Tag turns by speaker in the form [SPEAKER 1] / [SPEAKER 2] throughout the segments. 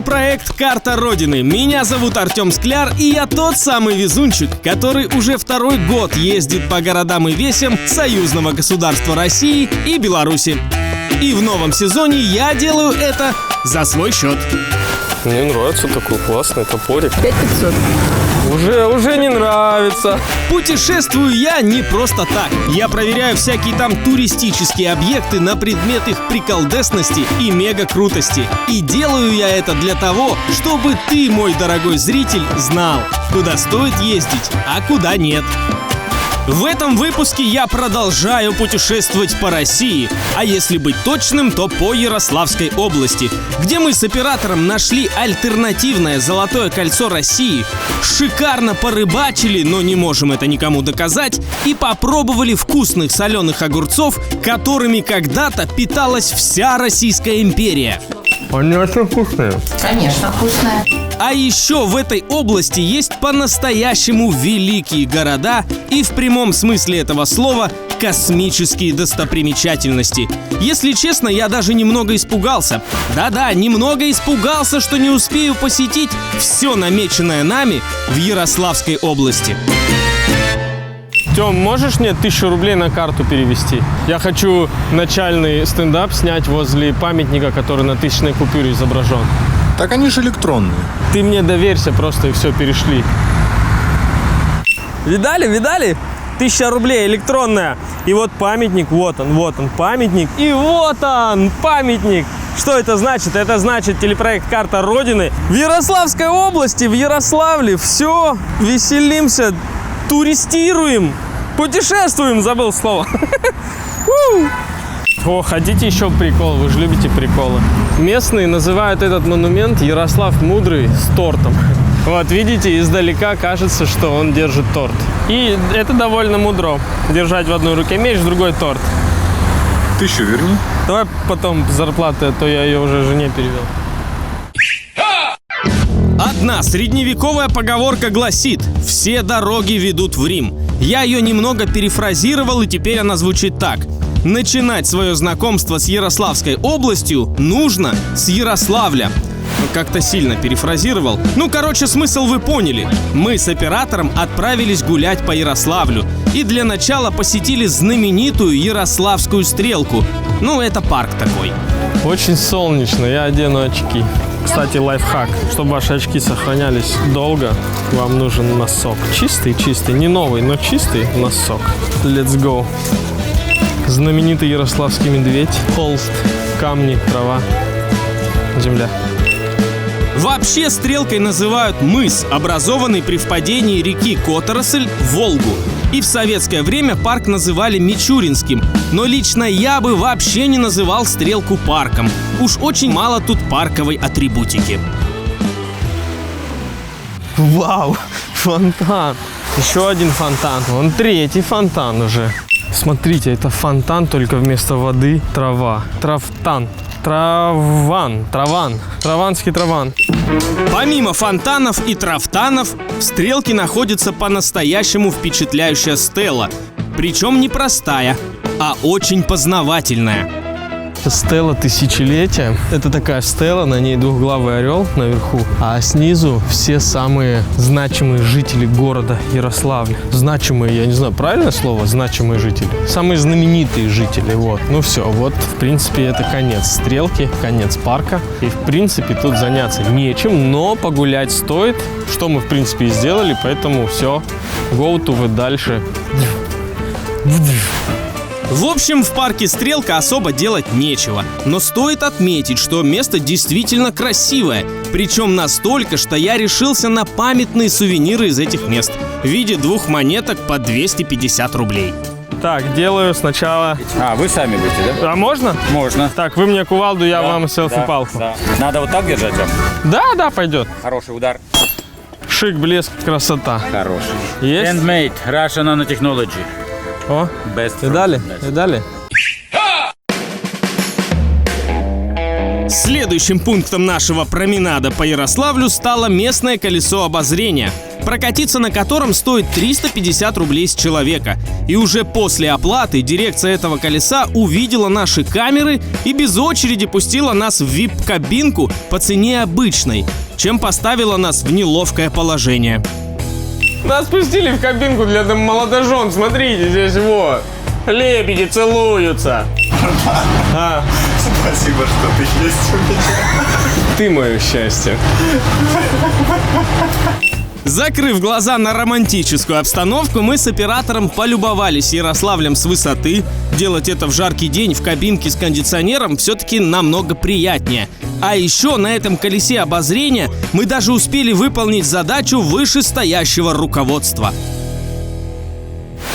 [SPEAKER 1] был проект «Карта Родины». Меня зовут Артем Скляр, и я тот самый везунчик, который уже второй год ездит по городам и весям союзного государства России и Беларуси. И в новом сезоне я делаю это за свой счет.
[SPEAKER 2] Мне нравится такой классный топорик.
[SPEAKER 3] 5500.
[SPEAKER 2] Уже не нравится.
[SPEAKER 1] Путешествую я не просто так. Я проверяю всякие там туристические объекты на предмет их приколдесности и мега-крутости. И делаю я это для того, чтобы ты, мой дорогой зритель, знал, куда стоит ездить, а куда нет. В этом выпуске я продолжаю путешествовать по России, а если быть точным, то по Ярославской области, где мы с оператором нашли альтернативное Золотое кольцо России, шикарно порыбачили, но не можем это никому доказать, и попробовали вкусных соленых огурцов, которыми когда-то питалась вся Российская империя.
[SPEAKER 2] Они очень вкусные.
[SPEAKER 3] Конечно, вкусная.
[SPEAKER 1] А еще в этой области есть по-настоящему великие города и в прямом смысле этого слова космические достопримечательности. Если честно, я даже немного испугался. Да-да, немного испугался, что не успею посетить все намеченное нами в Ярославской области.
[SPEAKER 2] Тём, можешь мне 1000 рублей на карту перевести? Я хочу начальный стендап снять возле памятника, который на 1000-ной купюре изображен.
[SPEAKER 4] Так они же электронные.
[SPEAKER 2] Ты мне доверься просто и все, перешли. Видали? 1000 рублей электронная. И вот памятник, вот он памятник. И вот он, памятник. Что это значит? Это значит телепроект «Карта Родины» в Ярославской области, в Ярославле. Все, веселимся, туристируем, путешествуем, забыл слово. О, хотите еще прикол? Вы же любите приколы. Местные называют этот монумент Ярослав Мудрый с тортом. Вот, видите, издалека кажется, что он держит торт. И это довольно мудро. Держать в одной руке меч, в другой торт.
[SPEAKER 4] 1000 верни.
[SPEAKER 2] Давай потом зарплаты, а то я ее уже жене перевел.
[SPEAKER 1] Одна средневековая поговорка гласит: «Все дороги ведут в Рим». Я ее немного перефразировал, и теперь она звучит так: начинать свое знакомство с Ярославской областью нужно с Ярославля. Как-то сильно перефразировал. Короче, смысл вы поняли. Мы с оператором отправились гулять по Ярославлю. И для начала посетили знаменитую Ярославскую стрелку. Это парк такой.
[SPEAKER 2] Очень солнечно, я одену очки. Кстати, лайфхак. Чтобы ваши очки сохранялись долго, вам нужен носок. Чистый, не новый, но чистый носок. Let's go. Знаменитый ярославский медведь, холст, камни, трава, земля.
[SPEAKER 1] Вообще стрелкой называют мыс, образованный при впадении реки Которосль в Волгу. И в советское время парк называли Мичуринским. Но лично я бы вообще не называл стрелку парком. Уж очень мало тут парковой атрибутики.
[SPEAKER 2] Вау, фонтан. Еще один фонтан. Вон 3-й фонтан уже. Смотрите, это фонтан, только вместо воды трава. Траванский траван.
[SPEAKER 1] Помимо фонтанов и травтанов, в стрелке находится по-настоящему впечатляющая стела. Причем не простая, а очень познавательная.
[SPEAKER 2] Стела тысячелетия. Это такая стела, на ней двухглавый орел наверху, а снизу все самые значимые жители города Ярославля. Значимые, я не знаю, правильное слово? Значимые жители. Самые знаменитые жители, вот. Все, вот, в принципе, это конец стрелки, конец парка. И, в принципе, тут заняться нечем, но погулять стоит, что мы, в принципе, и сделали, поэтому все, go to дальше.
[SPEAKER 1] В общем, в парке Стрелка особо делать нечего. Но стоит отметить, что место действительно красивое. Причем настолько, что я решился на памятные сувениры из этих мест в виде 2 монеток по 250 рублей.
[SPEAKER 2] Так, делаю сначала...
[SPEAKER 5] Вы сами будете, да?
[SPEAKER 2] А можно?
[SPEAKER 5] Можно.
[SPEAKER 2] Так, вы мне кувалду, я вам селфи-палку.
[SPEAKER 5] Да. Надо вот так держать, да?
[SPEAKER 2] Да, пойдет.
[SPEAKER 5] Хороший удар.
[SPEAKER 2] Шик, блеск, красота.
[SPEAKER 5] Хороший.
[SPEAKER 2] Есть?
[SPEAKER 5] Handmade, Russian Nanotechnology.
[SPEAKER 2] О,
[SPEAKER 5] Best
[SPEAKER 2] и далее,
[SPEAKER 5] best.
[SPEAKER 2] и далее.
[SPEAKER 1] Следующим пунктом нашего променада по Ярославлю стало местное колесо обозрения, прокатиться на котором стоит 350 рублей с человека. И уже после оплаты дирекция этого колеса увидела наши камеры и без очереди пустила нас в VIP-кабинку по цене обычной, чем поставила нас в неловкое положение.
[SPEAKER 2] Нас пустили в кабинку для молодожен. Смотрите, здесь вот. Лебеди целуются.
[SPEAKER 4] Спасибо, что ты есть у меня.
[SPEAKER 2] Ты мое счастье.
[SPEAKER 1] Закрыв глаза на романтическую обстановку, мы с оператором полюбовались Ярославлем с высоты. Делать это в жаркий день в кабинке с кондиционером все-таки намного приятнее. А еще на этом колесе обозрения мы даже успели выполнить задачу вышестоящего руководства.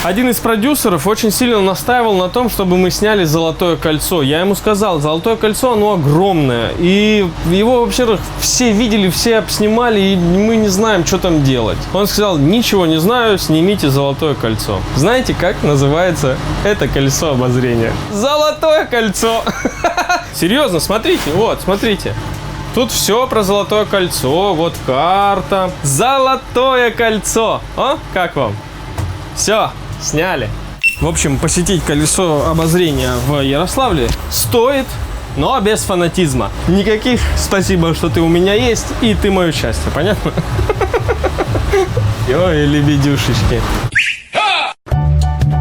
[SPEAKER 2] Один из продюсеров очень сильно настаивал на том, чтобы мы сняли «Золотое кольцо». Я ему сказал, «Золотое кольцо», оно огромное. И его, во-первых, все видели, все обснимали, и мы не знаем, что там делать. Он сказал, ничего не знаю, снимите «Золотое кольцо». Знаете, как называется это колесо обозрения? «Золотое кольцо». Серьезно, смотрите, вот, смотрите. Тут все про «Золотое кольцо», вот карта. «Золотое кольцо». О, как вам? Все. Сняли. В общем, посетить колесо обозрения в Ярославле стоит, но без фанатизма. Никаких «спасибо, что ты у меня есть» и «ты мое счастье». Понятно? Ой, лебедюшечки.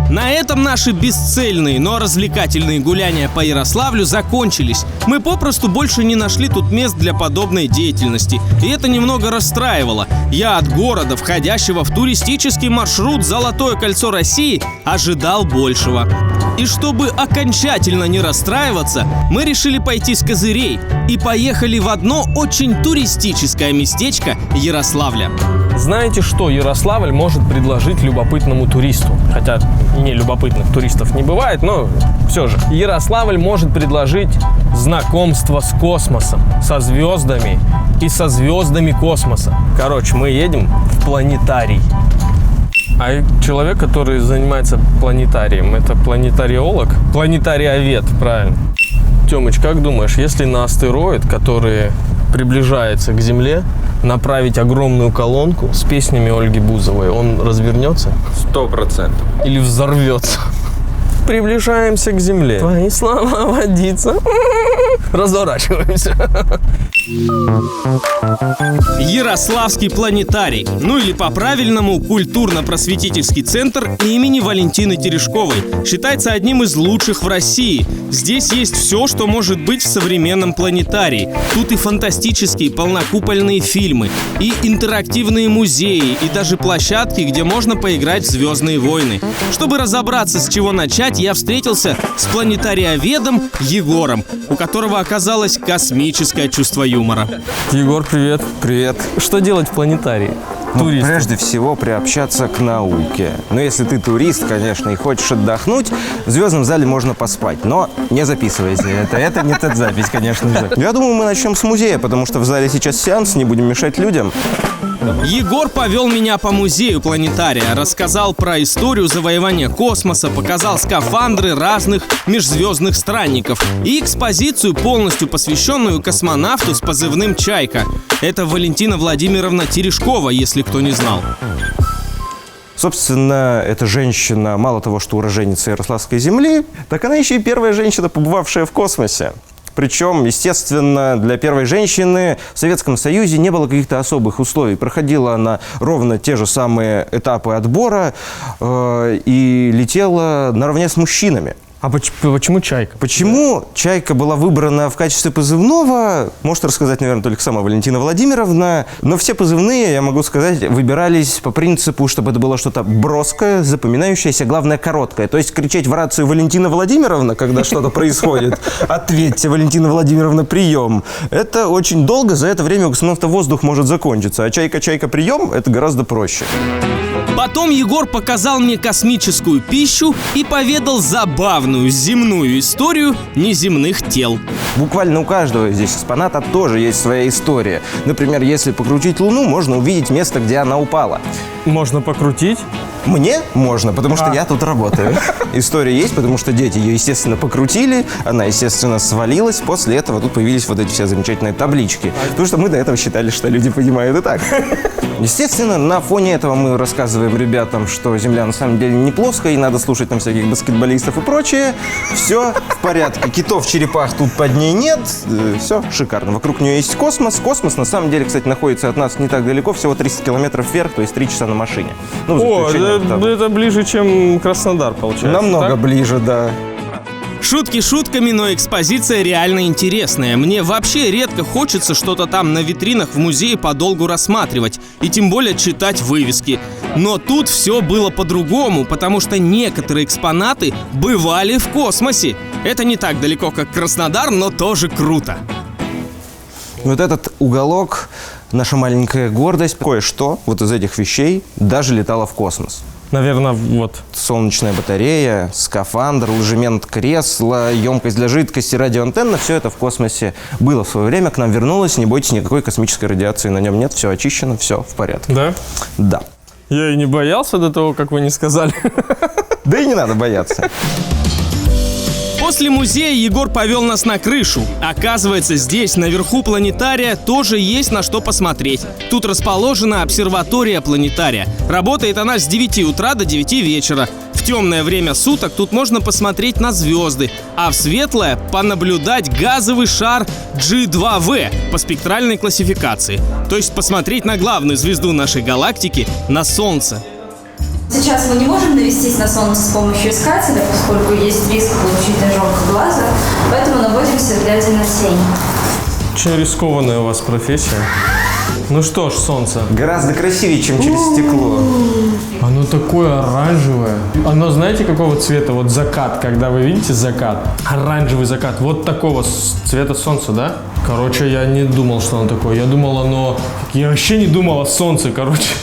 [SPEAKER 1] На этом наши бесцельные, но развлекательные гуляния по Ярославлю закончились. Мы попросту больше не нашли тут мест для подобной деятельности. И это немного расстраивало. Я от города, входящего в туристический маршрут «Золотое кольцо России», ожидал большего. И чтобы окончательно не расстраиваться, мы решили пойти с козырей и поехали в одно очень туристическое местечко Ярославля.
[SPEAKER 2] Знаете, что Ярославль может предложить любопытному туристу? Хотя не любопытных туристов не бывает, но все же. Ярославль может предложить знакомство с космосом, со звездами и со звездами космоса. Короче, мы едем в планетарий. А человек, который занимается планетарием, это планетариолог? Планетариовед, правильно. Тёмыч, как думаешь, если на астероид, который приближается к Земле, направить огромную колонку с песнями Ольги Бузовой, он развернется?
[SPEAKER 3] 100%.
[SPEAKER 2] Или взорвется? Приближаемся к Земле. Твои слова водиться. Разворачиваемся.
[SPEAKER 1] Ярославский планетарий, ну или по-правильному культурно-просветительский центр имени Валентины Терешковой, считается одним из лучших в России. Здесь есть все, что может быть в современном планетарии. Тут и фантастические полнокупольные фильмы, и интерактивные музеи, и даже площадки, где можно поиграть в «Звездные войны». Чтобы разобраться, с чего начать, я встретился с планетариоведом Егором, у которого оказалось космическое чувство юмора.
[SPEAKER 2] Егор, привет.
[SPEAKER 3] Привет.
[SPEAKER 2] Что делать в планетарии?
[SPEAKER 3] Туристу. Прежде всего приобщаться к науке. Но если ты турист, конечно, и хочешь отдохнуть, в звездном зале можно поспать. Но не записывайте это не тот запись, конечно же. Я думаю, мы начнем с музея, потому что в зале сейчас сеанс, не будем мешать людям.
[SPEAKER 1] Егор повел меня по музею планетария, рассказал про историю завоевания космоса, показал скафандры разных межзвездных странников и экспозицию, полностью посвященную космонавту с позывным «Чайка». Это Валентина Владимировна Терешкова, если кто не знал.
[SPEAKER 3] Собственно, эта женщина, мало того, что уроженница Ярославской земли, так она еще и первая женщина, побывавшая в космосе. Причем, естественно, для первой женщины в Советском Союзе не было каких-то особых условий. Проходила она ровно те же самые этапы отбора и летела наравне с мужчинами.
[SPEAKER 2] А почему «Чайка»?
[SPEAKER 3] Почему «Чайка» была выбрана в качестве позывного, может рассказать, наверное, только сама Валентина Владимировна. Но все позывные, я могу сказать, выбирались по принципу, чтобы это было что-то броское, запоминающееся, главное, короткое. То есть кричать в рацию «Валентина Владимировна», когда что-то происходит, «Ответьте, Валентина Владимировна, прием». Это очень долго, за это время у космонавта воздух может закончиться. А «Чайка, Чайка, прием» — это гораздо проще.
[SPEAKER 1] Потом Егор показал мне космическую пищу и поведал забавную земную историю неземных тел.
[SPEAKER 3] Буквально у каждого здесь экспоната тоже есть своя история. Например, если покрутить Луну, можно увидеть место, где она упала.
[SPEAKER 2] Можно покрутить?
[SPEAKER 3] Мне можно, потому что я тут работаю. История есть, потому что дети ее, естественно, покрутили, она, естественно, свалилась. После этого тут появились вот эти все замечательные таблички. Потому что мы до этого считали, что люди понимают и так. Естественно, на фоне этого мы рассказываем ребятам, что Земля на самом деле не плоская, и надо слушать там всяких баскетболистов и прочее. Все в порядке. Китов, черепах тут под ней нет. Все шикарно. Вокруг нее есть космос. Космос, на самом деле, кстати, находится от нас не так далеко, всего 300 километров вверх, то есть 3 часа на машине. Ну,
[SPEAKER 2] О, это ближе, чем Краснодар, получается.
[SPEAKER 3] Намного
[SPEAKER 2] так?
[SPEAKER 3] ближе, да.
[SPEAKER 1] Шутки шутками, но экспозиция реально интересная. Мне вообще редко хочется что-то там на витринах в музее подолгу рассматривать, и тем более читать вывески. Но тут все было по-другому, потому что некоторые экспонаты бывали в космосе. Это не так далеко, как Краснодар, но тоже круто.
[SPEAKER 3] Вот этот уголок, наша маленькая гордость, кое-что вот из этих вещей даже летало в космос.
[SPEAKER 2] Наверное, вот.
[SPEAKER 3] Солнечная батарея, скафандр, ложемент кресла, емкость для жидкости, радиоантенна. Все это в космосе было в свое время, к нам вернулось. Не бойтесь, никакой космической радиации на нем нет. Все очищено, все в порядке.
[SPEAKER 2] Да?
[SPEAKER 3] Да.
[SPEAKER 2] Я и не боялся до того, как вы не сказали.
[SPEAKER 3] Да и не надо бояться.
[SPEAKER 1] После музея Егор повел нас на крышу. Оказывается, здесь, наверху планетария, тоже есть на что посмотреть. Тут расположена обсерватория планетария. Работает она с 9 утра до 9 вечера. В темное время суток тут можно посмотреть на звезды, а в светлое – понаблюдать газовый шар G2V по спектральной классификации. То есть посмотреть на главную звезду нашей галактики – на Солнце.
[SPEAKER 6] Сейчас мы не можем навестись на Солнце с помощью искателя, поскольку есть риск получить ожог глаза, поэтому наводимся, глядя на тень.
[SPEAKER 2] Очень рискованная у вас профессия. Ну что ж, Солнце.
[SPEAKER 3] Гораздо красивее, чем через стекло.
[SPEAKER 2] Оно такое оранжевое. Оно знаете, какого цвета? Вот закат, когда вы видите закат, оранжевый закат, вот такого цвета Солнца, да? Короче, я не думал, что оно такое. Я думал, оно... Я вообще не думал о Солнце, короче.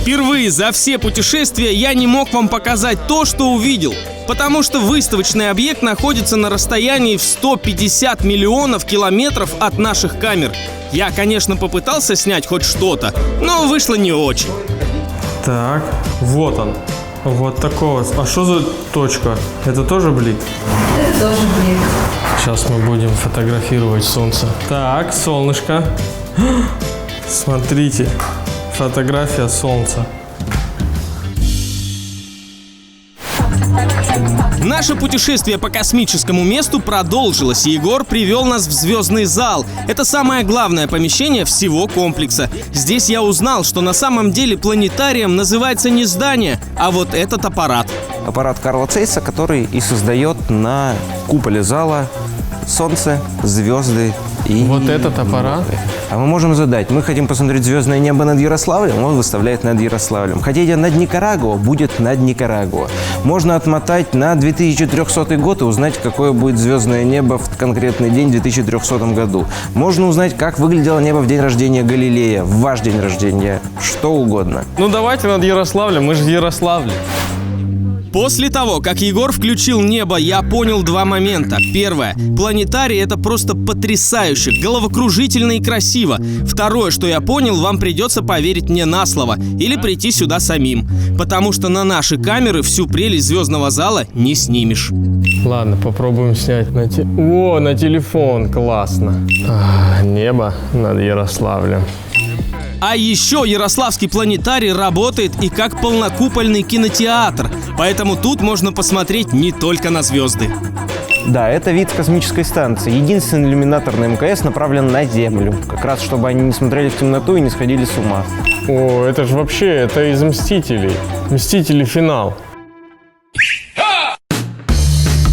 [SPEAKER 1] Впервые за все путешествия я не мог вам показать то, что увидел, потому что выставочный объект находится на расстоянии в 150 миллионов километров от наших камер. Я, конечно, попытался снять хоть что-то, но вышло не очень.
[SPEAKER 2] Так, вот он. Вот такого. А что за точка? Это тоже блик?
[SPEAKER 6] Это тоже блик.
[SPEAKER 2] Сейчас мы будем фотографировать Солнце. Так, солнышко. Смотрите. Фотография Солнца.
[SPEAKER 1] Наше путешествие по космическому месту продолжилось, и Егор привел нас в звездный зал. Это самое главное помещение всего комплекса. Здесь я узнал, что на самом деле планетарием называется не здание, а вот этот аппарат.
[SPEAKER 3] Аппарат Карла Цейса, который и создает на куполе зала Солнце, звезды и...
[SPEAKER 2] Вот этот аппарат?
[SPEAKER 3] А мы можем задать. Мы хотим посмотреть звездное небо над Ярославлем, он выставляет над Ярославлем. Хотите над Никарагуа, будет над Никарагуа. Можно отмотать на 2300 год и узнать, какое будет звездное небо в конкретный день в 2300 году. Можно узнать, как выглядело небо в день рождения Галилея, в ваш день рождения, что угодно.
[SPEAKER 2] Ну давайте над Ярославлем, мы же в Ярославле.
[SPEAKER 1] После того, как Егор включил небо, я понял два момента. Первое. Планетарий — это просто потрясающе, головокружительно и красиво. Второе, что я понял, вам придется поверить мне на слово или прийти сюда самим. Потому что на наши камеры всю прелесть звездного зала не снимешь.
[SPEAKER 2] Ладно, попробуем снять на на телефон, классно. Небо над Ярославлем.
[SPEAKER 1] А еще Ярославский планетарий работает и как полнокупольный кинотеатр, поэтому тут можно посмотреть не только на звезды.
[SPEAKER 3] Да, это вид космической станции. Единственный иллюминатор на МКС направлен на Землю. Как раз, чтобы они не смотрели в темноту и не сходили с ума.
[SPEAKER 2] О, это же вообще, это из «Мстителей». «Мстители. Финал».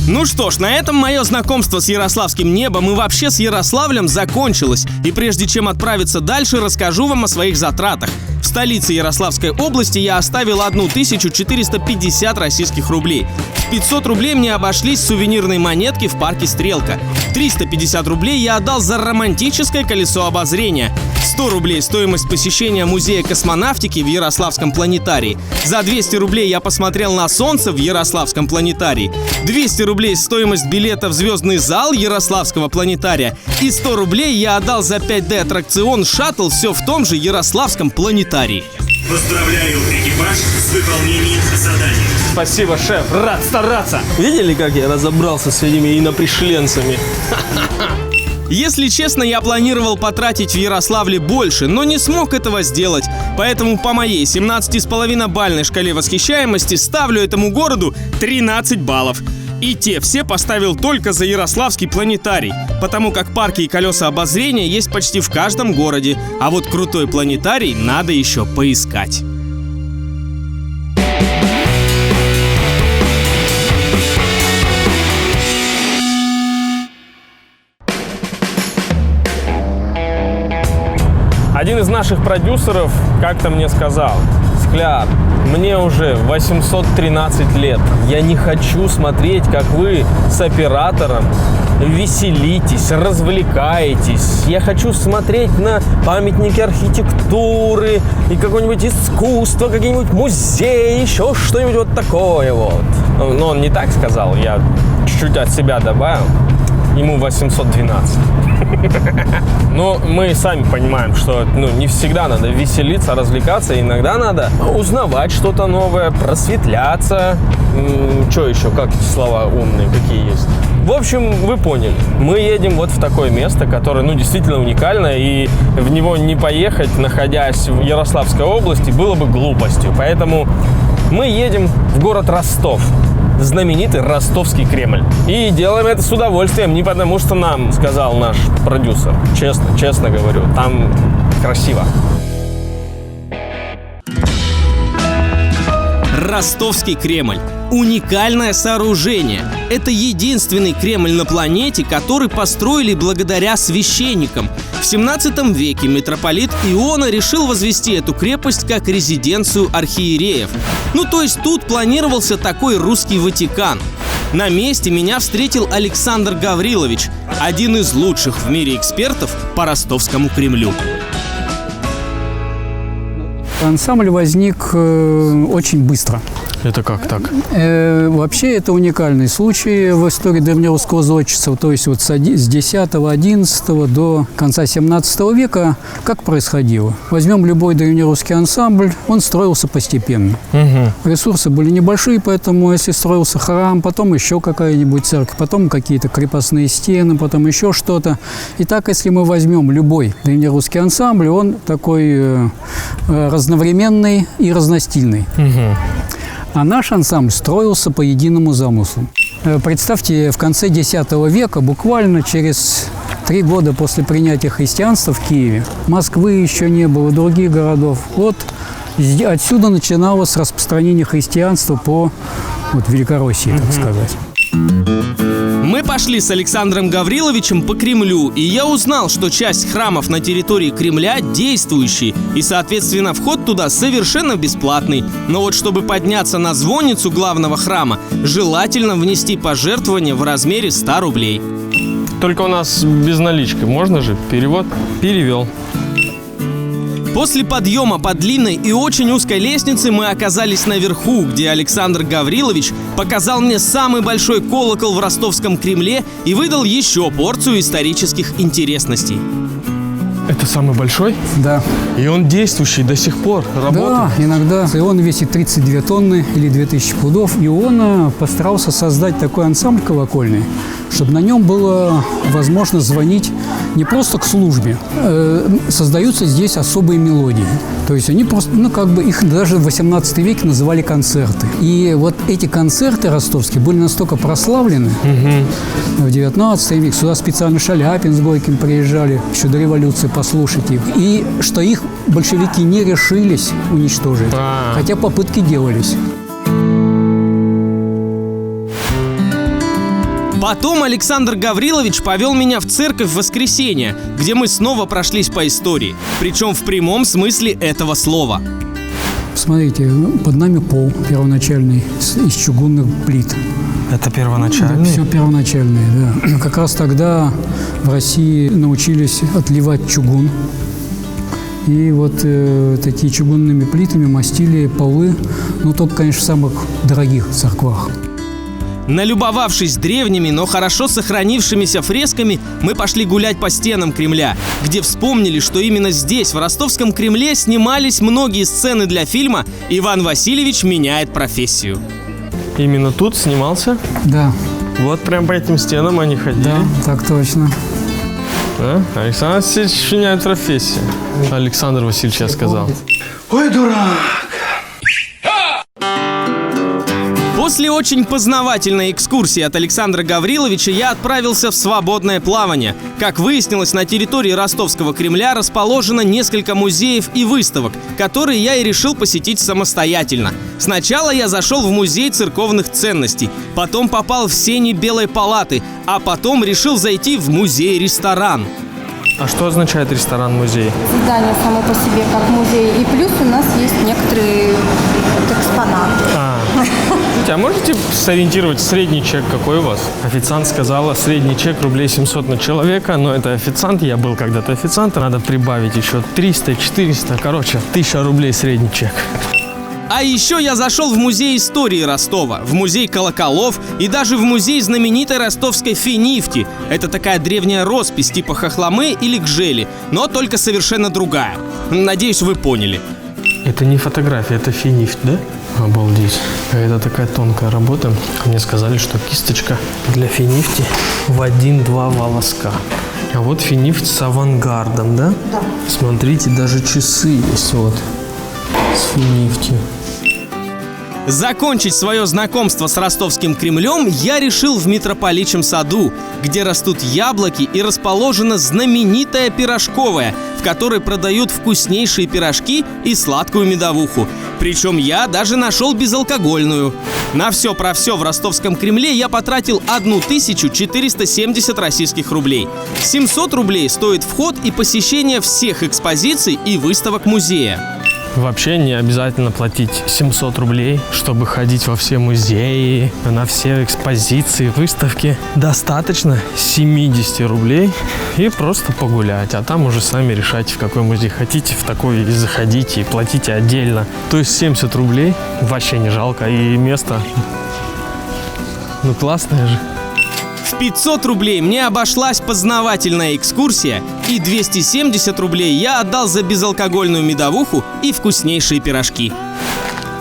[SPEAKER 1] Ну что ж, на этом мое знакомство с ярославским небом и вообще с Ярославлем закончилось. И прежде чем отправиться дальше, расскажу вам о своих затратах. В столице Ярославской области я оставил 1450 российских рублей. В 500 рублей мне обошлись сувенирные монетки в парке «Стрелка». 350 рублей я отдал за романтическое колесо обозрения. 100 рублей стоимость посещения музея космонавтики в Ярославском планетарии. За 200 рублей я посмотрел на Солнце в Ярославском планетарии. 200 рублей стоимость билета в звездный зал Ярославского планетария. И 100 рублей я отдал за 5D-аттракцион «Шаттл» все в том же Ярославском планетарии.
[SPEAKER 4] Поздравляю экипаж с выполнением задания.
[SPEAKER 2] Спасибо, шеф. Рад стараться. Видели, как я разобрался с этими инопришленцами?
[SPEAKER 1] Если честно, я планировал потратить в Ярославле больше, но не смог этого сделать. Поэтому по моей 17,5-бальной шкале восхищаемости ставлю этому городу 13 баллов. И те все поставил только за Ярославский планетарий, потому как парки и колеса обозрения есть почти в каждом городе, а вот крутой планетарий надо еще поискать.
[SPEAKER 2] Один из наших продюсеров как-то мне сказал: Скляр, мне уже 813 лет. Я не хочу смотреть, как вы с оператором веселитесь, развлекаетесь. Я хочу смотреть на памятники архитектуры и какое-нибудь искусство, какие-нибудь музеи, еще что-нибудь вот такое вот. Но он не так сказал, я чуть-чуть от себя добавил. Ему 812. Но мы сами понимаем, что не всегда надо веселиться, развлекаться. Иногда надо узнавать что-то новое, просветляться. Что еще? Как эти слова умные, какие есть? В общем, вы поняли. Мы едем вот в такое место, которое, действительно уникально. И в него не поехать, находясь в Ярославской области, было бы глупостью. Поэтому мы едем в город Ростов. Знаменитый Ростовский Кремль. И делаем это с удовольствием, не потому что нам сказал наш продюсер. Честно говорю, там красиво.
[SPEAKER 1] Ростовский Кремль. Уникальное сооружение. Это единственный Кремль на планете, который построили благодаря священникам. В 17 веке митрополит Иона решил возвести эту крепость как резиденцию архиереев. То есть тут планировался такой русский Ватикан. На месте меня встретил Александр Гаврилович, один из лучших в мире экспертов по Ростовскому Кремлю.
[SPEAKER 7] Ансамбль возник очень быстро.
[SPEAKER 2] Это как так?
[SPEAKER 7] Вообще это уникальный случай в истории древнерусского зодчества. То есть вот с X-XI до конца 17 века как происходило? Возьмем любой древнерусский ансамбль, он строился постепенно. Ресурсы были небольшие, поэтому если строился храм, потом еще какая-нибудь церковь, потом какие-то крепостные стены, потом еще что-то. И так, если мы возьмем любой древнерусский ансамбль, он такой разновременный и разностильный. А наш ансамбль строился по единому замыслу. Представьте, в конце X века, буквально через 3 года после принятия христианства в Киеве, Москвы еще не было, других городов. Вот отсюда начиналось распространение христианства по Великороссии, так сказать.
[SPEAKER 1] Мы пошли с Александром Гавриловичем по Кремлю, и я узнал, что часть храмов на территории Кремля действующие, и, соответственно, вход туда совершенно бесплатный. Но вот чтобы подняться на звонницу главного храма, желательно внести пожертвование в размере 100 рублей.
[SPEAKER 2] Только у нас без налички. Можно же? Перевод? Перевел.
[SPEAKER 1] После подъема по длинной и очень узкой лестнице мы оказались наверху, где Александр Гаврилович показал мне самый большой колокол в Ростовском Кремле и выдал еще порцию исторических интересностей.
[SPEAKER 2] Это самый большой?
[SPEAKER 7] Да.
[SPEAKER 2] И он действующий до сих пор, работает?
[SPEAKER 7] Да, иногда. И он весит 32 тонны или 2000 пудов. И он постарался создать такой ансамбль колокольный, чтобы на нем было возможно звонить не просто к службе. Создаются здесь особые мелодии. То есть они просто, их даже в 18 веке называли концерты. И вот эти концерты ростовские были настолько прославлены в 19 веке. Сюда специально Шаляпин с Горьким приезжали еще до революции послушать их. И что их большевики не решились уничтожить. Хотя попытки делались.
[SPEAKER 1] Потом Александр Гаврилович повел меня в церковь Воскресения, где мы снова прошлись по истории. Причем в прямом смысле этого слова.
[SPEAKER 7] Смотрите, под нами пол первоначальный из чугунных плит.
[SPEAKER 2] Это первоначальный?
[SPEAKER 7] Да, все первоначальное, да. Как раз тогда в России научились отливать чугун. И вот такие чугунными плитами мастили полы, только, конечно, в самых дорогих церквах.
[SPEAKER 1] Налюбовавшись древними, но хорошо сохранившимися фресками, мы пошли гулять по стенам Кремля, где вспомнили, что именно здесь, в Ростовском Кремле, снимались многие сцены для фильма «Иван Васильевич меняет профессию».
[SPEAKER 2] Именно тут снимался?
[SPEAKER 7] Да,
[SPEAKER 2] Вот прям по этим стенам они ходили.
[SPEAKER 7] да, так точно.
[SPEAKER 2] Да? Александр Васильевич меняет профессию. Александр Васильевич, я сказал.
[SPEAKER 1] После очень познавательной экскурсии от Александра Гавриловича я отправился в свободное плавание. Как выяснилось, на территории Ростовского Кремля расположено несколько музеев и выставок, которые я и решил посетить самостоятельно. Сначала я зашел в музей церковных ценностей, потом попал в сени Белой палаты, а потом решил зайти в музей-ресторан.
[SPEAKER 2] А что означает ресторан-музей?
[SPEAKER 8] Здание само по себе как музей. И плюс у нас есть некоторые экспонаты.
[SPEAKER 2] А можете сориентировать средний чек какой у вас? Официант сказала, средний чек рублей 700 на человека, но это официант, я был когда-то официантом, надо прибавить еще 300, 400, короче, 1000 рублей средний чек.
[SPEAKER 1] А еще я зашел в музей истории Ростова, в музей колоколов и даже в музей знаменитой ростовской финифти. Это такая древняя роспись типа хохломы или гжели, но только совершенно другая. Надеюсь, вы поняли.
[SPEAKER 2] Это не фотография, это финифт, да? Обалдеть. Это такая тонкая работа. Мне сказали, что кисточка для финифти в 1-2 волоска. А вот финифт с авангардом, да? Да. Смотрите, даже часы есть вот с финифти.
[SPEAKER 1] Закончить свое знакомство с Ростовским Кремлем я решил в Митрополичьем саду, где растут яблоки и расположена знаменитая пирожковая, в которой продают вкуснейшие пирожки и сладкую медовуху. Причем я даже нашел безалкогольную. На все про все в Ростовском Кремле я потратил 1470 российских рублей. 700 рублей стоит вход и посещение всех экспозиций и выставок музея.
[SPEAKER 2] Вообще не обязательно платить 700 рублей, чтобы ходить во все музеи, на все экспозиции, выставки. Достаточно 70 рублей и просто погулять. А там уже сами решайте, в какой музей хотите, в такой и заходите, и платите отдельно. То есть 70 рублей вообще не жалко. И место, ну, классное же.
[SPEAKER 1] В 500 рублей мне обошлась познавательная экскурсия, и 270 рублей я отдал за безалкогольную медовуху и вкуснейшие пирожки.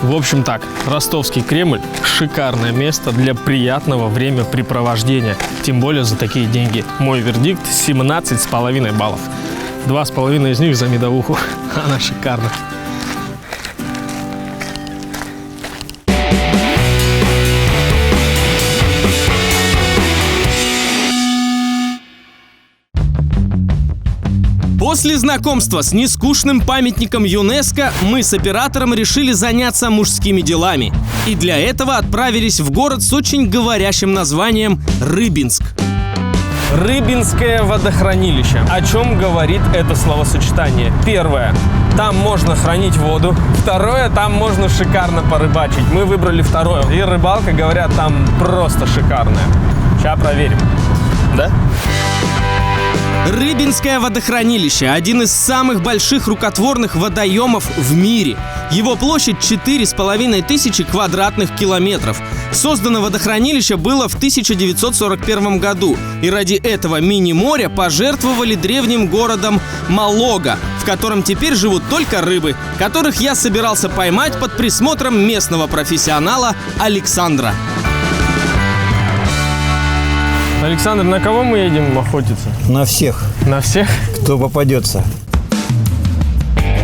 [SPEAKER 2] В общем так, Ростовский Кремль – шикарное место для приятного времяпрепровождения. Тем более за такие деньги. Мой вердикт – 17,5 баллов. 2,5 из них за медовуху. Она шикарна.
[SPEAKER 1] После знакомства с нескучным памятником ЮНЕСКО мы с оператором решили заняться мужскими делами. И для этого отправились в город с очень говорящим названием Рыбинск.
[SPEAKER 2] Рыбинское водохранилище. О чем говорит это словосочетание? Первое. Там можно хранить воду. Второе. Там можно шикарно порыбачить. Мы выбрали второе. И рыбалка, говорят, там просто шикарная. Сейчас проверим. Да?
[SPEAKER 1] Рыбинское водохранилище – один из самых больших рукотворных водоемов в мире. Его площадь 4500 квадратных километров. Создано водохранилище было в 1941 году. И ради этого мини-моря пожертвовали древним городом Малога, в котором теперь живут только рыбы, которых я собирался поймать под присмотром местного профессионала Александра.
[SPEAKER 2] Александр, на кого мы едем охотиться?
[SPEAKER 9] На всех,
[SPEAKER 2] На всех?
[SPEAKER 9] кто попадется.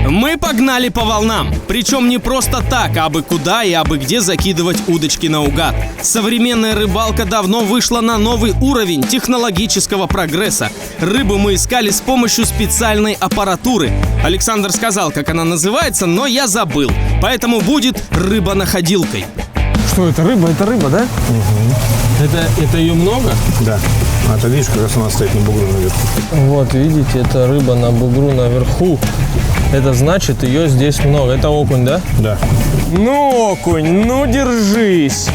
[SPEAKER 1] Мы погнали по волнам. Причем не просто так, абы куда и абы где закидывать удочки наугад. Современная рыбалка давно вышла на новый уровень технологического прогресса. Рыбу мы искали с помощью специальной аппаратуры. Александр сказал, как она называется, но я забыл. Поэтому будет рыба-находилкой.
[SPEAKER 2] Что это? Рыба? Это рыба, да? Это ее много?
[SPEAKER 9] Да. А ты видишь, как раз она стоит на бугру наверху.
[SPEAKER 2] Вот, видите, это рыба на бугру наверху. Это значит, ее здесь много. Это окунь, да?
[SPEAKER 9] Да.
[SPEAKER 2] Ну, окунь, ну держись.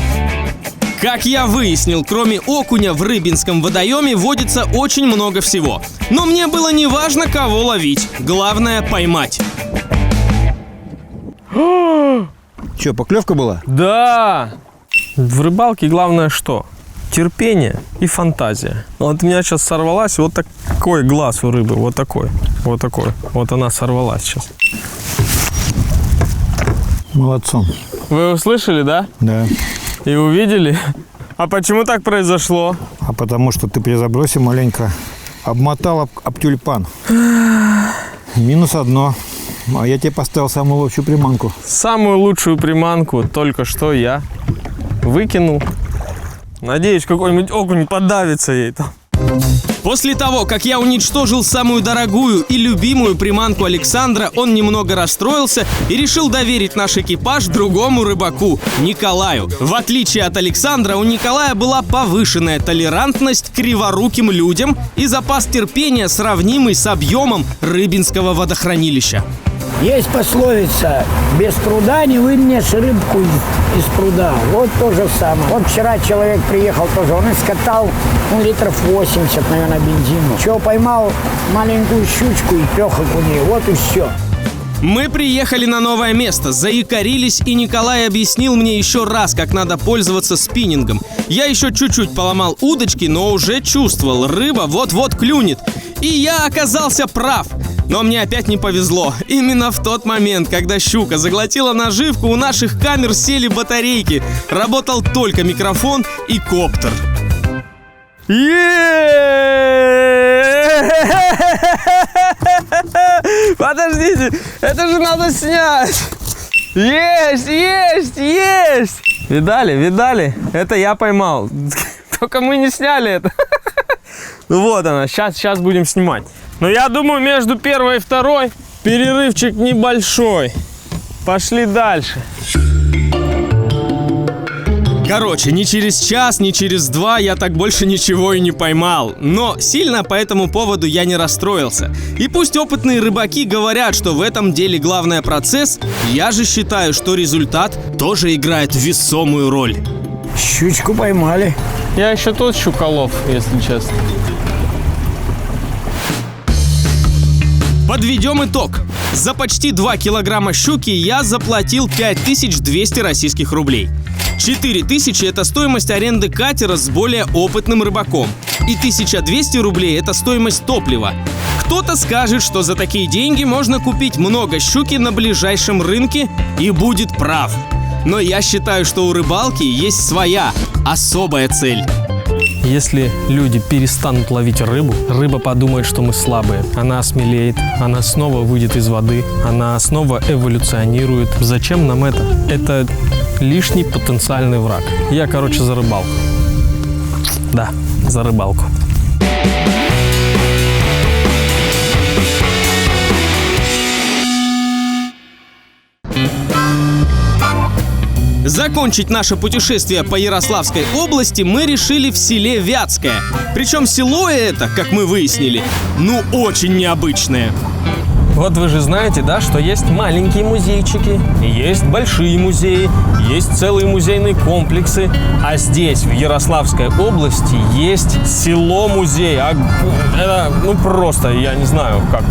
[SPEAKER 1] Как я выяснил, кроме окуня в Рыбинском водоеме водится очень много всего. Но мне было не важно, кого ловить. Главное — поймать.
[SPEAKER 9] Че, поклевка была?
[SPEAKER 2] Да. В рыбалке главное что? Терпение и фантазия. Вот у меня сейчас сорвалась вот такой глаз у рыбы. Вот такой. Вот такой. Вот она сорвалась сейчас.
[SPEAKER 9] Молодцом.
[SPEAKER 2] Вы услышали, да?
[SPEAKER 9] Да.
[SPEAKER 2] И увидели? А почему так произошло?
[SPEAKER 9] А потому что ты при забросе маленько обмотал об тюльпан. Минус одно. А я тебе поставил самую лучшую приманку.
[SPEAKER 2] Самую лучшую приманку только что я выкинул. Надеюсь, какой-нибудь окунь подавится ей там.
[SPEAKER 1] После того, как я уничтожил самую дорогую и любимую приманку Александра, он немного расстроился и решил доверить наш экипаж другому рыбаку, Николаю. В отличие от Александра, у Николая была повышенная толерантность к криворуким людям и запас терпения, сравнимый с объемом Рыбинского водохранилища.
[SPEAKER 10] Есть пословица: без пруда не вынешь рыбку из пруда. Вот то же самое. Вот вчера человек приехал тоже, он искатал литров 80, наверное, бензину. Чего поймал маленькую щучку и 3 окуней. Вот и все.
[SPEAKER 1] Мы приехали на новое место, заякорились, и Николай объяснил мне еще раз, как надо пользоваться спиннингом. Я еще чуть-чуть поломал удочки, но уже чувствовал, рыба вот-вот клюнет. И я оказался прав. Но мне опять не повезло. Именно в тот момент, когда щука заглотила наживку, у наших камер сели батарейки. Работал только микрофон и коптер.
[SPEAKER 2] Подождите, это же надо снять. Есть. Видали? Это я поймал. Только мы не сняли это. Ну вот она, сейчас будем снимать. Но я думаю, между первой и второй перерывчик небольшой. Пошли дальше.
[SPEAKER 1] Короче, ни через час, ни через 2 я так больше ничего и не поймал. Но сильно по этому поводу я не расстроился. И пусть опытные рыбаки говорят, что в этом деле главное процесс, я же считаю, что результат тоже играет весомую роль.
[SPEAKER 10] Щучку поймали.
[SPEAKER 2] Я еще тот щуколов, если честно.
[SPEAKER 1] Подведем итог. За почти 2 килограмма щуки я заплатил 5200 российских рублей. 4000 – это стоимость аренды катера с более опытным рыбаком. И 1200 рублей – это стоимость топлива. Кто-то скажет, что за такие деньги можно купить много щуки на ближайшем рынке, и будет прав. Но я считаю, что у рыбалки есть своя, особая цель.
[SPEAKER 2] Если люди перестанут ловить рыбу, рыба подумает, что мы слабые. Она осмелеет, она снова выйдет из воды, она снова эволюционирует. Зачем нам это? Это лишний потенциальный враг. Я, за рыбалку. Да, за рыбалку.
[SPEAKER 1] Закончить наше путешествие по Ярославской области мы решили в селе Вятское. Причем село это, как мы выяснили, очень необычное.
[SPEAKER 2] Вот вы же знаете, да, что есть маленькие музейчики, есть большие музеи, есть целые музейные комплексы. А здесь, в Ярославской области, есть село-музей. Это, просто, я не знаю, как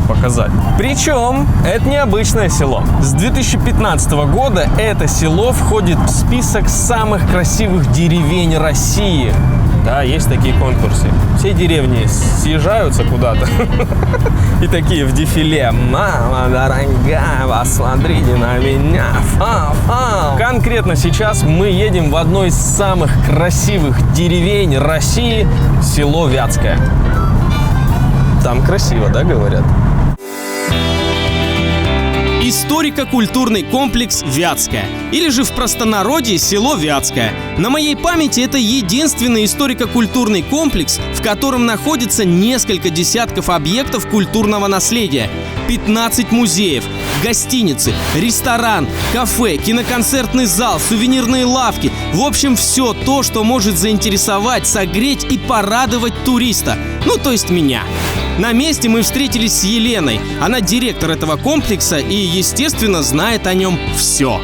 [SPEAKER 2] показать. Причем, это необычное село. С 2015 года это село входит в список самых красивых деревень России. Да, есть такие конкурсы. Все деревни съезжаются куда-то и такие в дефиле: «Мама дорогая, посмотрите на меня». Конкретно сейчас мы едем в одно из самых красивых деревень России – село Вятское. Там красиво, да, говорят?
[SPEAKER 1] Историко-культурный комплекс Вятское, или же в простонародье село Вятское. На моей памяти это единственный историко-культурный комплекс, в котором находится несколько десятков объектов культурного наследия. 15 музеев, гостиницы, ресторан, кафе, киноконцертный зал, сувенирные лавки. В общем, все то, что может заинтересовать, согреть и порадовать туриста. То есть меня. На месте мы встретились с Еленой. Она директор этого комплекса и, естественно, знает о нем все.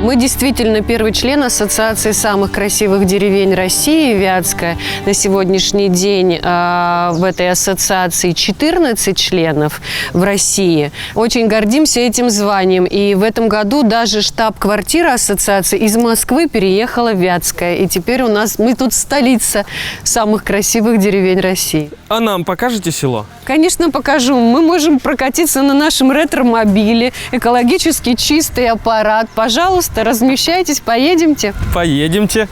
[SPEAKER 11] Мы действительно первый член Ассоциации самых красивых деревень России, Вятская. На сегодняшний день в этой ассоциации 14 членов в России. Очень гордимся этим званием. И в этом году даже штаб-квартира ассоциации из Москвы переехала в Вятское. И теперь мы тут столица самых красивых деревень России.
[SPEAKER 2] А нам покажете село?
[SPEAKER 11] Конечно, покажу. Мы можем прокатиться на нашем ретро-мобиле. Экологически чистый аппарат. Пожалуйста, размещайтесь, поедемте.
[SPEAKER 2] Поедемте.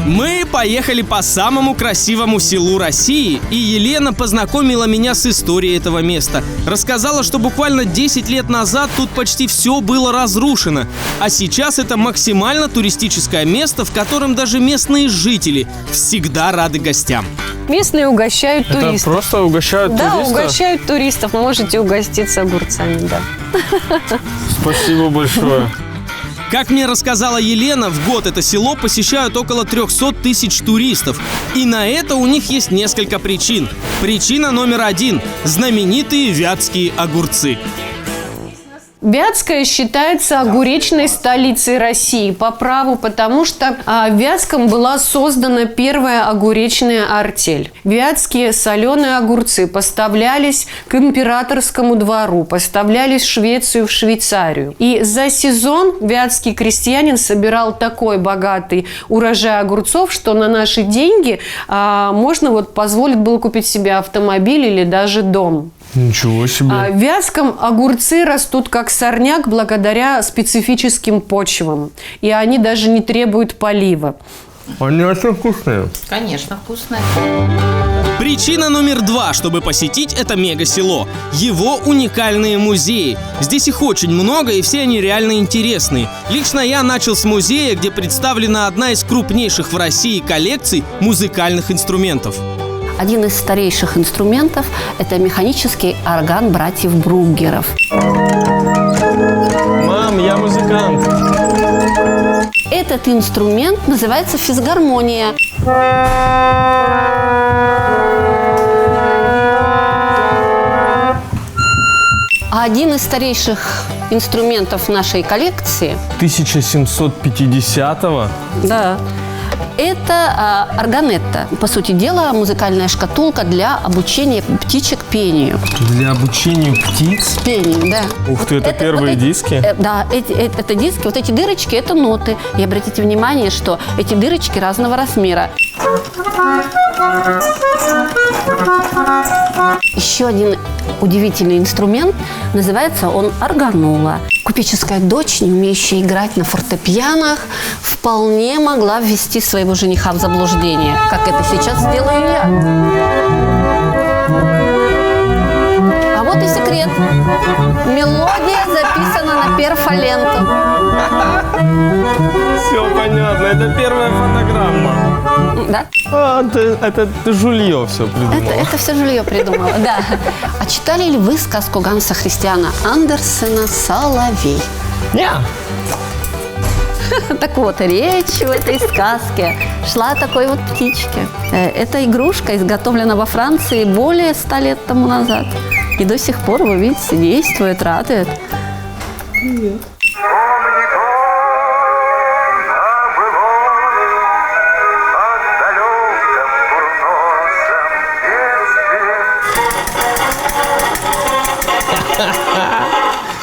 [SPEAKER 1] Мы поехали по самому красивому селу России, и Елена познакомила меня с историей этого места. Рассказала, что буквально 10 лет назад тут почти все было разрушено, а сейчас это максимально туристическое место, в котором даже местные жители всегда рады гостям.
[SPEAKER 11] Местные угощают туристов.
[SPEAKER 2] Это просто угощают туристов?
[SPEAKER 11] Да, угощают туристов. Можете угоститься огурцами, да.
[SPEAKER 2] Спасибо большое.
[SPEAKER 1] Как мне рассказала Елена, в год это село посещают около 300 тысяч туристов. И на это у них есть несколько причин. Причина номер 1 – знаменитые вятские огурцы.
[SPEAKER 11] Вятская считается огуречной столицей России по праву, потому что в Вятском была создана первая огуречная артель. Вятские соленые огурцы поставлялись к императорскому двору, поставлялись в Швецию, в Швейцарию. И за сезон вятский крестьянин собирал такой богатый урожай огурцов, что на наши деньги можно позволить было купить себе автомобиль или даже дом.
[SPEAKER 2] Ничего себе.
[SPEAKER 11] В Вятском огурцы растут как сорняк благодаря специфическим почвам. И они даже не требуют полива.
[SPEAKER 2] Они очень вкусные.
[SPEAKER 12] Конечно, вкусные.
[SPEAKER 1] Причина номер 2, чтобы посетить это мегасело. Его уникальные музеи. Здесь их очень много, и все они реально интересные. Лично я начал с музея, где представлена одна из крупнейших в России коллекций музыкальных инструментов.
[SPEAKER 12] Один из старейших инструментов – это механический орган братьев Бруггеров.
[SPEAKER 2] Мам, я музыкант.
[SPEAKER 12] Этот инструмент называется физгармония. А один из старейших инструментов нашей коллекции
[SPEAKER 2] 1750-го?
[SPEAKER 12] Да. Это органетта. По сути дела, музыкальная шкатулка для обучения птичек пению.
[SPEAKER 2] Для обучения птиц?
[SPEAKER 12] Пению, да.
[SPEAKER 2] Ух ты, это первые диски?
[SPEAKER 12] Да, это диски. Вот эти дырочки – это ноты. И обратите внимание, что эти дырочки разного размера. Еще один удивительный инструмент. Называется он органола. Купеческая дочь, не умеющая играть на фортепианах, вполне могла ввести своего жениха в заблуждение, как это сейчас делаю я. А вот и секрет. Мелодия записана на перфоленту.
[SPEAKER 2] Все понятно, это первая фонограмма.
[SPEAKER 12] Да?
[SPEAKER 2] Это жулье все придумало.
[SPEAKER 12] Это все жулье придумала, да. А читали ли вы сказку Ганса Христиана Андерсена «Соловей»?
[SPEAKER 2] Нет.
[SPEAKER 12] Так вот, речь в этой сказке шла о такой вот птичке. Эта игрушка изготовлена во Франции более 100 лет тому назад. И до сих пор, вы видите, действует, радует.
[SPEAKER 2] Привет.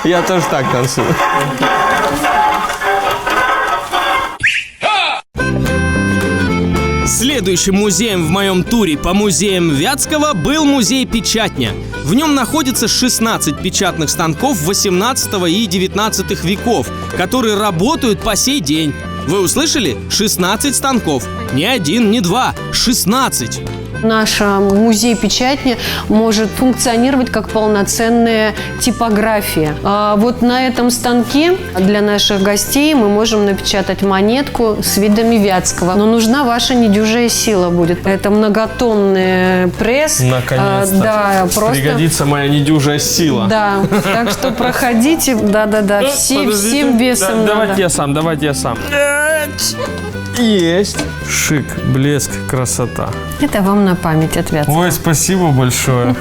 [SPEAKER 2] Я тоже так танцую.
[SPEAKER 1] Следующим музеем в моем туре по музеям Вятского был музей Печатня. В нем находится 16 печатных станков 18 и 19 веков, которые работают по сей день. Вы услышали? 16 станков. Не один, не два, 16.
[SPEAKER 11] Наш музей Печатня может функционировать как полноценная типография. Вот на этом станке для наших гостей мы можем напечатать монетку с видами Вятского. Но нужна ваша недюжая сила будет. Это многотонный пресс.
[SPEAKER 2] Наконец-то.
[SPEAKER 11] Да, просто...
[SPEAKER 2] Пригодится моя недюжая сила.
[SPEAKER 11] Да, так что проходите. Да-да-да, всем весом надо.
[SPEAKER 2] Давайте я сам. Есть. Шик, блеск, красота.
[SPEAKER 11] Это вам на память от Вятского.
[SPEAKER 2] Ой, спасибо большое.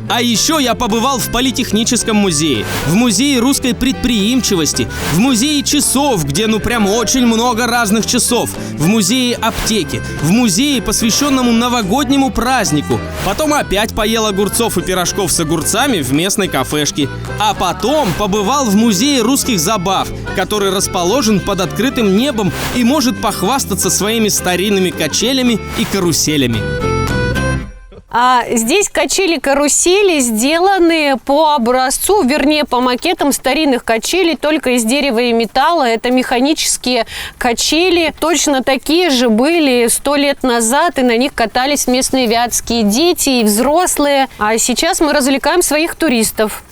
[SPEAKER 1] А еще я побывал в Политехническом музее, в музее русской предприимчивости, в музее часов, где прям очень много разных часов, в музее аптеки, в музее, посвященному новогоднему празднику. Потом опять поел огурцов и пирожков с огурцами в местной кафешке. А потом побывал в музее русских забав, который расположен под открытым небом и может похвастаться своими старинными качелями и каруселями.
[SPEAKER 11] А здесь качели-карусели сделаны по образцу, вернее, по макетам старинных качелей, только из дерева и металла. Это механические качели. Точно такие же были 100 лет назад, и на них катались местные вятские дети и взрослые. А сейчас мы развлекаем своих туристов.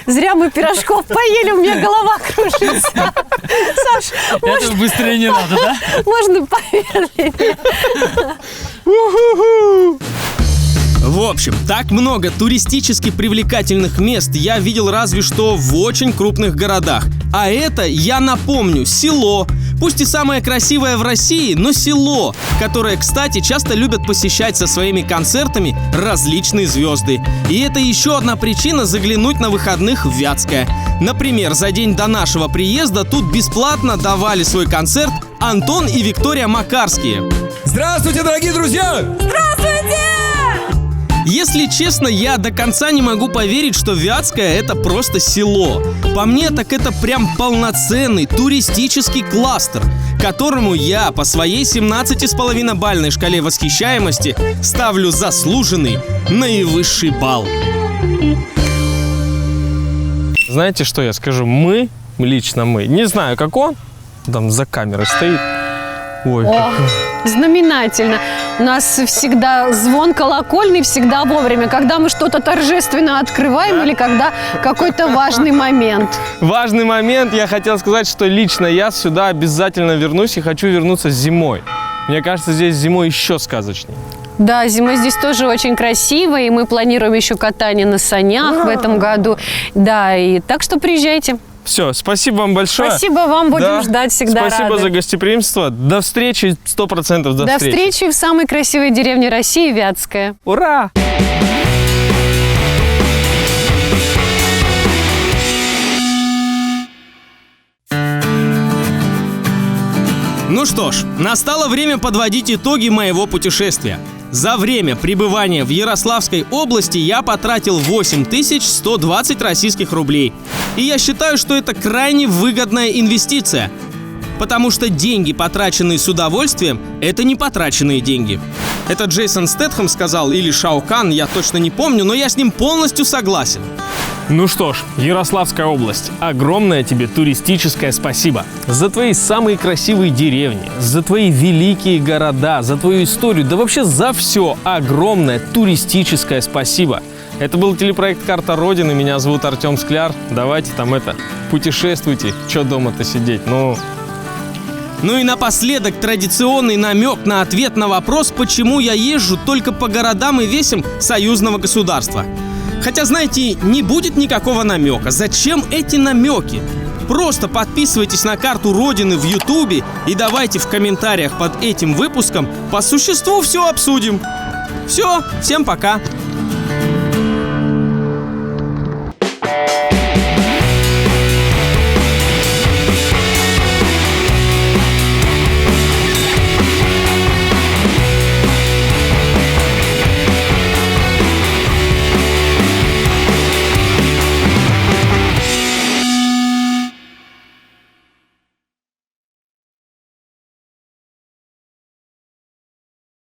[SPEAKER 11] Зря мы пирожков поели, у меня голова кружится. Саш,
[SPEAKER 5] Это быстрее не надо, да?
[SPEAKER 11] можно помедленнее?
[SPEAKER 1] В общем, так много туристически привлекательных мест я видел разве что в очень крупных городах. А это, я напомню, село. Пусть и самое красивое в России, но село, которое, кстати, часто любят посещать со своими концертами различные звезды. И это еще одна причина заглянуть на выходных в Вятское. Например, за день до нашего приезда тут бесплатно давали свой концерт Антон и Виктория Макарские.
[SPEAKER 13] Здравствуйте, дорогие друзья!
[SPEAKER 11] Здравствуйте!
[SPEAKER 1] Если честно, я до конца не могу поверить, что Вятское — это просто село. По мне, так это прям полноценный туристический кластер, которому я по своей 17,5-бальной шкале восхищаемости ставлю заслуженный наивысший балл.
[SPEAKER 2] Знаете, что я скажу? Мы, лично мы, не знаю, как он, там за камерой стоит. Ой,
[SPEAKER 11] знаменательно. У нас всегда звон колокольный, всегда вовремя, когда мы что-то торжественно открываем или когда какой-то важный момент.
[SPEAKER 2] Важный момент. Я хотел сказать, что лично я сюда обязательно вернусь и хочу вернуться зимой. Мне кажется, здесь зимой еще сказочнее.
[SPEAKER 11] Да, зимой здесь тоже очень красиво, и мы планируем еще катание на санях в этом году. Да, и так что приезжайте.
[SPEAKER 2] Все, спасибо вам большое.
[SPEAKER 11] Спасибо вам, будем ждать, всегда
[SPEAKER 2] Спасибо
[SPEAKER 11] рады.
[SPEAKER 2] за гостеприимство. До встречи, 100% до встречи.
[SPEAKER 11] До встречи в самой красивой деревне России, Вятская.
[SPEAKER 2] Ура!
[SPEAKER 1] Ну что ж, настало время подводить итоги моего путешествия. За время пребывания в Ярославской области я потратил 8120 российских рублей. И я считаю, что это крайне выгодная инвестиция. Потому что деньги, потраченные с удовольствием, это не потраченные деньги. Это Джейсон Стэтхэм сказал, или Шао Кан, я точно не помню, но я с ним полностью согласен.
[SPEAKER 2] Ну что ж, Ярославская область, огромное тебе туристическое спасибо. За твои самые красивые деревни, за твои великие города, за твою историю, да вообще за все огромное туристическое спасибо. Это был телепроект «Карта Родины», меня зовут Артем Скляр. Давайте там путешествуйте, чё дома-то сидеть,
[SPEAKER 1] Ну и напоследок традиционный намек на ответ на вопрос, почему я езжу только по городам и весям союзного государства. Хотя, знаете, не будет никакого намека. Зачем эти намеки? Просто подписывайтесь на «Карту Родины» в Ютубе и давайте в комментариях под этим выпуском по существу все обсудим. Все, всем пока!